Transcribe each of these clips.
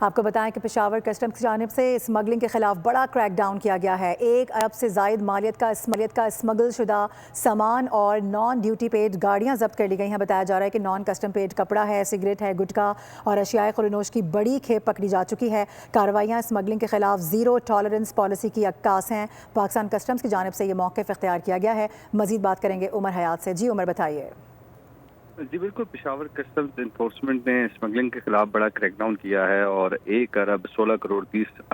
آپ کو بتائیں کہ پشاور کسٹمز کی جانب سے اسمگلنگ کے خلاف بڑا کریک ڈاؤن کیا گیا ہے۔ 1 ارب سے زائد مالیت کا اسمگل شدہ سامان اور نان ڈیوٹی پیڈ گاڑیاں ضبط کر لی گئی ہیں۔ بتایا جا رہا ہے کہ نان کسٹم پیڈ کپڑا ہے، سگریٹ ہے، گٹکا اور اشیاء خورنوش کی بڑی کھیپ پکڑی جا چکی ہے۔ کارروائیاں اسمگلنگ کے خلاف زیرو ٹالرنس پالیسی کی عکاس ہیں۔ پاکستان کسٹمز کی جانب سے یہ موقف اختیار کیا گیا ہے۔ مزید بات کریں گے عمر حیات سے۔ جی عمر بتائیے۔ جی بالکل، پشاور کسٹمز انفورسمنٹ نے اسمگلنگ کے خلاف بڑا کریک ڈاؤن کیا ہے اور 1 ارب 16 کروڑ 30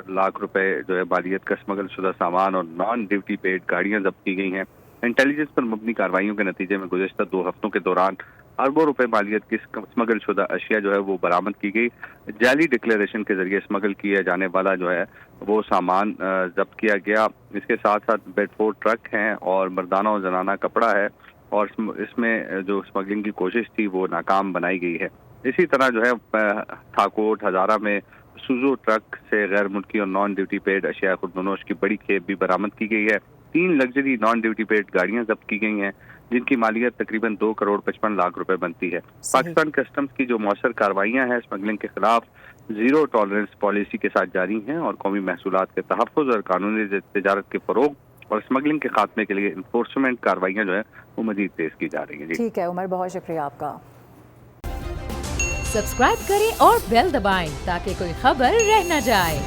لاکھ روپے جو ہے مالیت کا اسمگل شدہ سامان اور نان ڈیوٹی پیڈ گاڑیاں ضبط کی گئی ہیں۔ انٹیلیجنس پر مبنی کارروائیوں کے نتیجے میں گزشتہ 2 ہفتوں کے دوران اربوں روپے مالیت کی اسمگل شدہ اشیاء جو ہے وہ برآمد کی گئی۔ جعلی ڈکلیریشن کے ذریعے اسمگل کیا جانے والا جو ہے وہ سامان ضبط کیا گیا۔ اس کے ساتھ ساتھ بیڈ فورڈ ٹرک ہیں اور مردانہ اور زنانہ کپڑا ہے اور اس میں جو اسمگلنگ کی کوشش تھی وہ ناکام بنائی گئی ہے۔ اسی طرح جو ہے تھاکوٹ ہزارہ میں سوزو ٹرک سے غیر ملکی اور نان ڈیوٹی پیڈ اشیاء خودنوش کی بڑی کھیپ بھی برآمد کی گئی ہے۔ 3 لگژری نان ڈیوٹی پیڈ گاڑیاں ضبط کی گئی ہیں جن کی مالیت تقریباً 2 کروڑ 55 لاکھ روپے بنتی ہے۔ پاکستان کسٹمز کی جو مؤثر کارروائیاں ہیں اسمگلنگ کے خلاف زیرو ٹالرنس پالیسی کے ساتھ جاری ہیں اور قومی محصولات کے تحفظ اور قانونی تجارت کے فروغ اور اسمگلنگ کے خاتمے کے لیے انفورسمنٹ کارروائیاں جو ہے وہ مزید تیز کی جا رہی ہیں۔ ٹھیک ہے عمر، بہت شکریہ آپ کا۔ سبسکرائب کریں اور بیل دبائیں تاکہ کوئی خبر رہ نہ جائے۔